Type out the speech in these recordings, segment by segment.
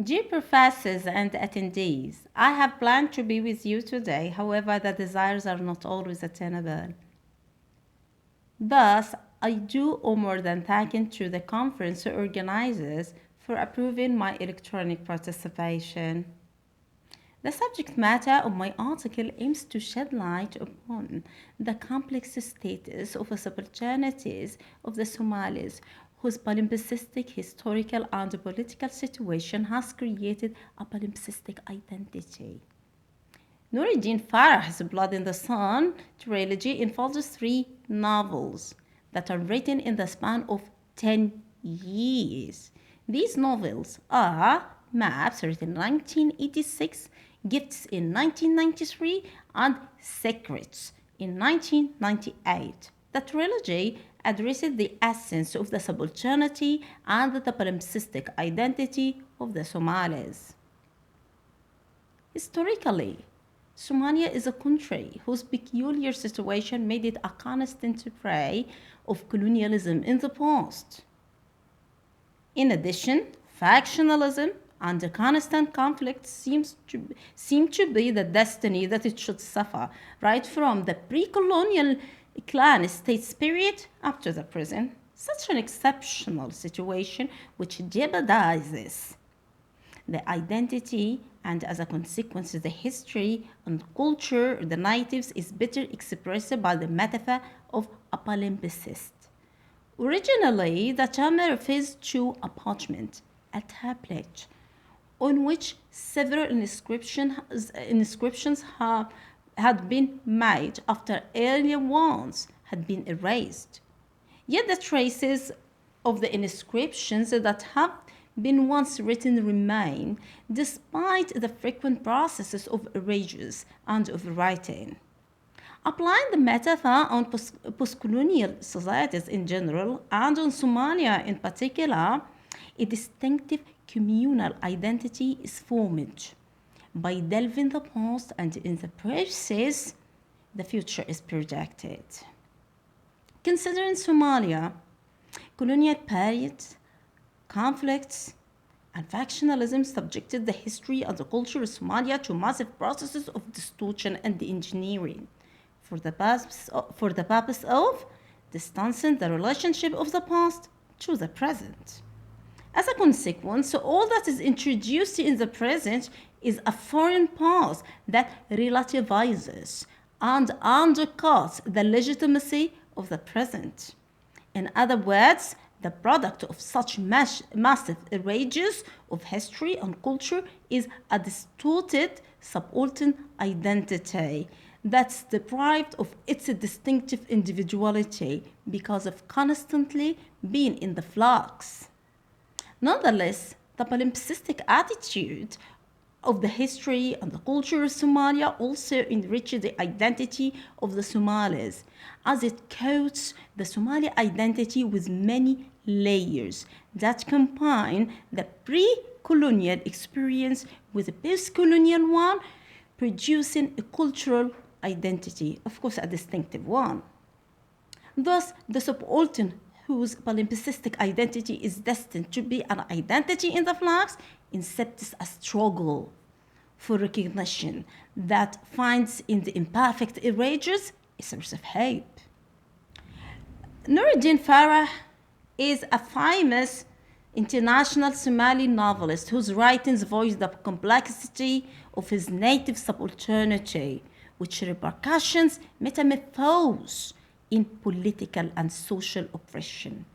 Dear professors and attendees, I have planned to be with you today, however, the desires are not always attainable. Thus, I do owe more than thanking to the conference organizers for approving my electronic participation. The subject matter of my article aims to shed light upon the complex status of the subalternities of the Somalis, whose palimpsestic historical and political situation has created a palimpsestic identity. Nuruddin Farah's Blood in the Sun trilogy involves three novels that are written in the span of 10 years. These novels are Maps, written in 1986, Gifts in 1993, and Secrets in 1998. The trilogy addresses the essence of the subalternity and the palimpsestic identity of the Somalis. Historically, Somalia is a country whose peculiar situation made it a constant prey of colonialism in the past. In addition, factionalism and the constant conflict seem to be the destiny that it should suffer, right from the pre-colonial clan states period up to the present. Such an exceptional situation which jeopardizes the identity and as a consequence the history and culture of the natives is better expressed by the metaphor of a palimpsest. Originally, the term refers to a parchment, a tablet, on which several inscriptions had been made after earlier ones had been erased. Yet the traces of the inscriptions that have been once written remain, despite the frequent processes of erasures and of writing. Applying the metaphor on post-colonial societies in general and on Somalia in particular, a distinctive communal identity is formed. By delving the past and in the process, the future is projected. Considering Somalia, colonial periods, conflicts, and factionalism subjected the history and the culture of Somalia to massive processes of distortion and engineering for the purpose of distancing the relationship of the past to the present. As a consequence, all that is introduced in the present is a foreign past that relativizes and undercuts the legitimacy of the present. In other words, the product of such massive erasures of history and culture is a distorted subaltern identity that's deprived of its distinctive individuality because of constantly being in the flux. Nonetheless, the palimpsestic attitude of the history and the culture of Somalia also enriched the identity of the Somalis, as it coats the Somali identity with many layers that combine the pre-colonial experience with the post-colonial one, producing a cultural identity, of course a distinctive one. Thus, the subaltern whose palimpsestic identity is destined to be an identity in the flux incepts a struggle for recognition that finds in the imperfect erasures a source of hope. Nuruddin Farah is a famous international Somali novelist whose writings voice the complexity of his native subalternity, which repercussions metamorphose in political and social oppression.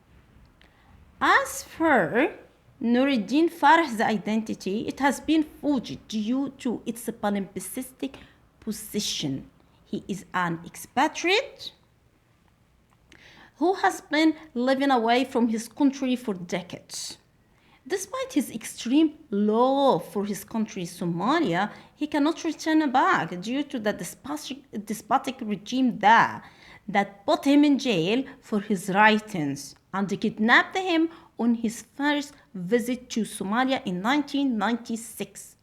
As for Nuruddin Farah's identity, it has been forged due to its palimpsestic position. He is an expatriate who has been living away from his country for decades. Despite his extreme love for his country, Somalia, he cannot return back due to the despotic regime there that put him in jail for his writings and kidnapped him on his first visit to Somalia in 1996.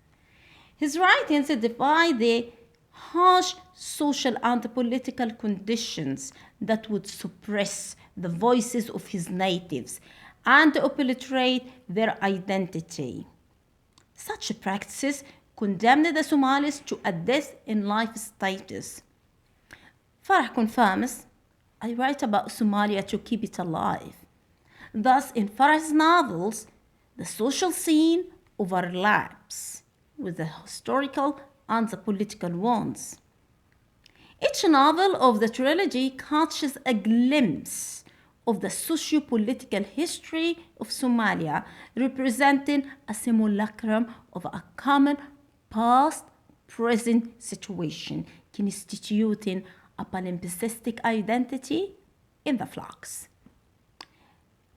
His writings defy the harsh social and political conditions that would suppress the voices of his natives and obliterate their identity. Such practices condemned the Somalis to a death in life status. Farah confirms, I write about Somalia to keep it alive. Thus, in Farah's novels, the social scene overlaps with the historical and the political ones. Each novel of the trilogy catches a glimpse of the socio-political history of Somalia, representing a simulacrum of a common past-present situation, constituting a palimpsestic identity in the flux.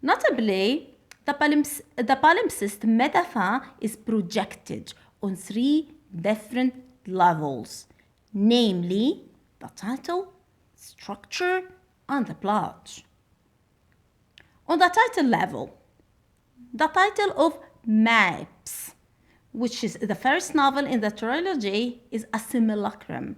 Notably, the palimpsest metaphor is projected on three different levels, namely the title, structure, and the plot. On the title level, the title of Maps, which is the first novel in the trilogy, is a simulacrum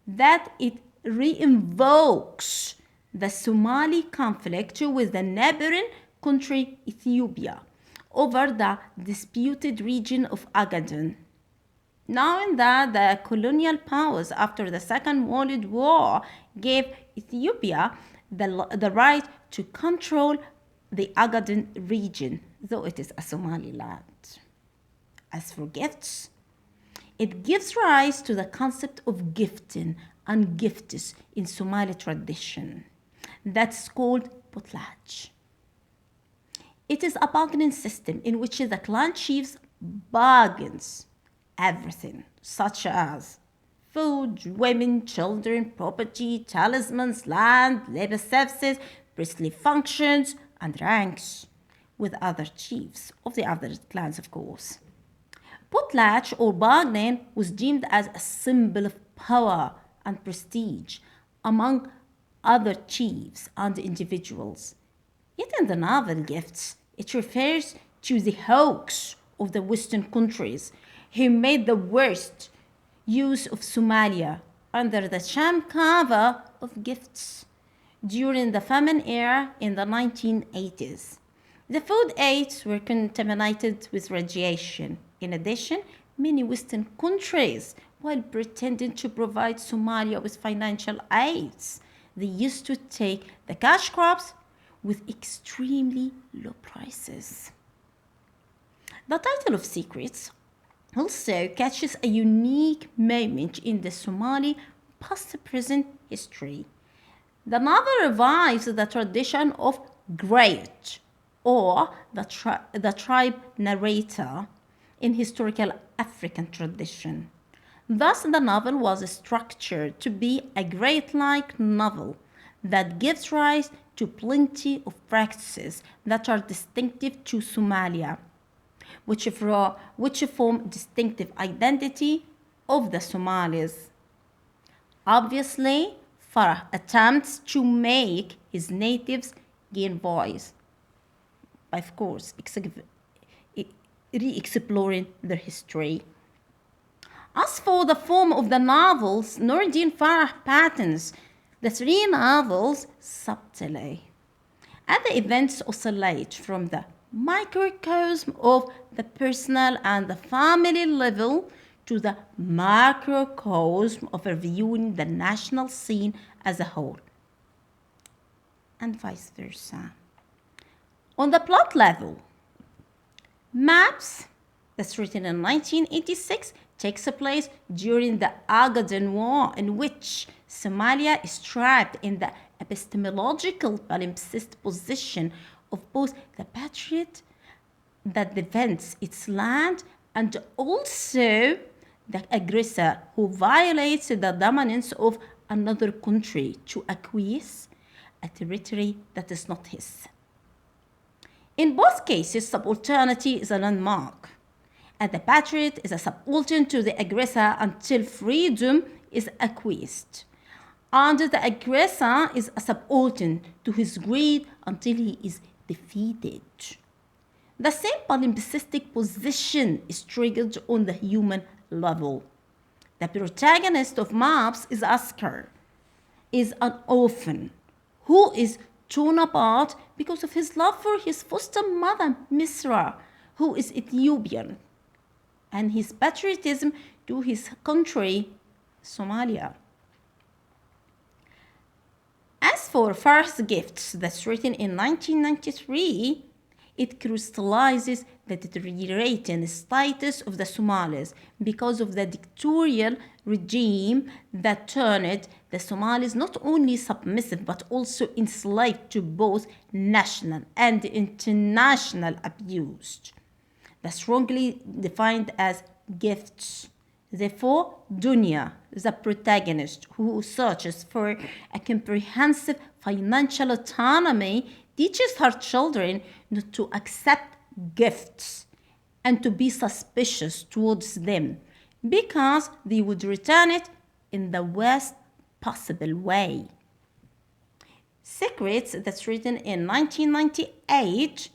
that it reinvokes the Somali conflict with the neighboring country Ethiopia over the disputed region of Agaden. Knowing that the colonial powers after the Second World War gave Ethiopia the right to control the Agaden region, though it is a Somaliland. As for gifts, it gives rise to the concept of gifting and gifts in Somali tradition. That's called potlatch. It is a bargaining system in which the clan chiefs bargains everything, such as food, women, children, property, talismans, land, labor services, priestly functions, and ranks, with other chiefs of the other clans, of course. Potlatch or bargaining was deemed as a symbol of power and prestige among other chiefs and individuals. Yet in the novel Gifts, it refers to the hawks of the Western countries who made the worst use of Somalia under the sham cover of gifts during the famine era in the 1980s. The food aids were contaminated with radiation. In addition, many Western countries, while pretending to provide Somalia with financial aids, they used to take the cash crops with extremely low prices. The title of Secrets also catches a unique moment in the Somali past-present history. The novel revives the tradition of Great, or the tribe narrator, in historical African tradition. Thus, the novel was structured to be a great-like novel that gives rise to plenty of practices that are distinctive to Somalia, which form distinctive identity of the Somalis. Obviously, Farah attempts to make his natives gain voice, of course, re-exploring their history. As for the form of the novels, Nuruddin Farah patterns the three novels subtly, and the events oscillate from the microcosm of the personal and the family level to the macrocosm of reviewing the national scene as a whole, and vice versa. On the plot level, Maps, that's written in 1986, takes place during the Agaden War, in which Somalia is trapped in the epistemological palimpsest position of both the patriot that defends its land and also the aggressor who violates the dominance of another country to acquiesce a territory that is not his. In both cases, subalternity is a landmark, and the patriot is a subaltern to the aggressor until freedom is acquiesced, and the aggressor is a subaltern to his greed until he is defeated. The same palimpsestic position is triggered on the human level. The protagonist of Maps is Askar, is an orphan who is torn apart because of his love for his foster mother, Misra, who is Ethiopian. and his patriotism to his country, Somalia. As for Farah's gifts, that's written in 1993, it crystallizes the deteriorating status of the Somalis because of the dictatorial regime that turned the Somalis not only submissive but also enslaved to both national and international abuse. That's strongly defined as gifts. Therefore, Dunya, the protagonist who searches for a comprehensive financial autonomy, teaches her children not to accept gifts and to be suspicious towards them because they would return it in the worst possible way. Secrets, that's written in 1998,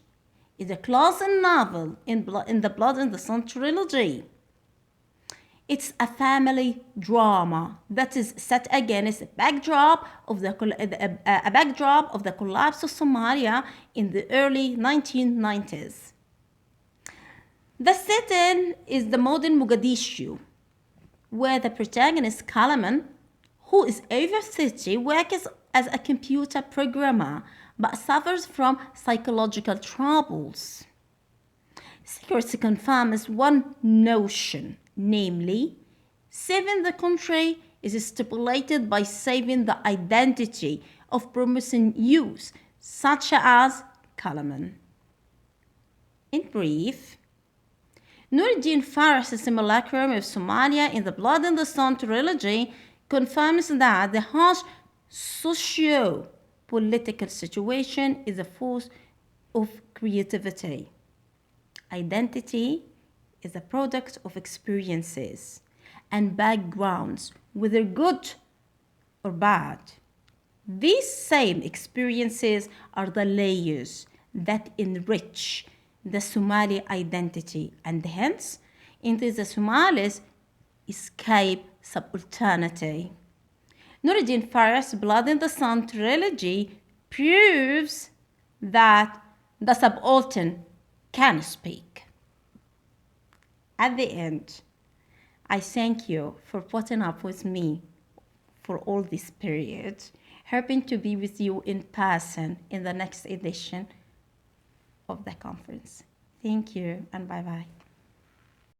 is a classic novel in the Blood and the Sun trilogy. It's a family drama that is set against a backdrop of the collapse of Somalia in the early 1990s. The setting is the modern Mogadishu, where the protagonist Kalaman, who is over 30, works as a computer programmer but suffers from psychological troubles. Secrets confirms one notion, namely, saving the country is stipulated by saving the identity of promising youth, such as Kalaman. In brief, Nuruddin Farah's simulacrum of Somalia in the Blood and the Sun trilogy confirms that the harsh socio-political situation is a force of creativity. Identity is a product of experiences and backgrounds, whether good or bad. These same experiences are the layers that enrich the Somali identity, and hence into the Somalis escape subalternity. Nuruddin Farah's Blood in the Sun trilogy proves that the subaltern can speak. At the end, I thank you for putting up with me for all this period, hoping to be with you in person in the next edition of the conference. Thank you and bye-bye.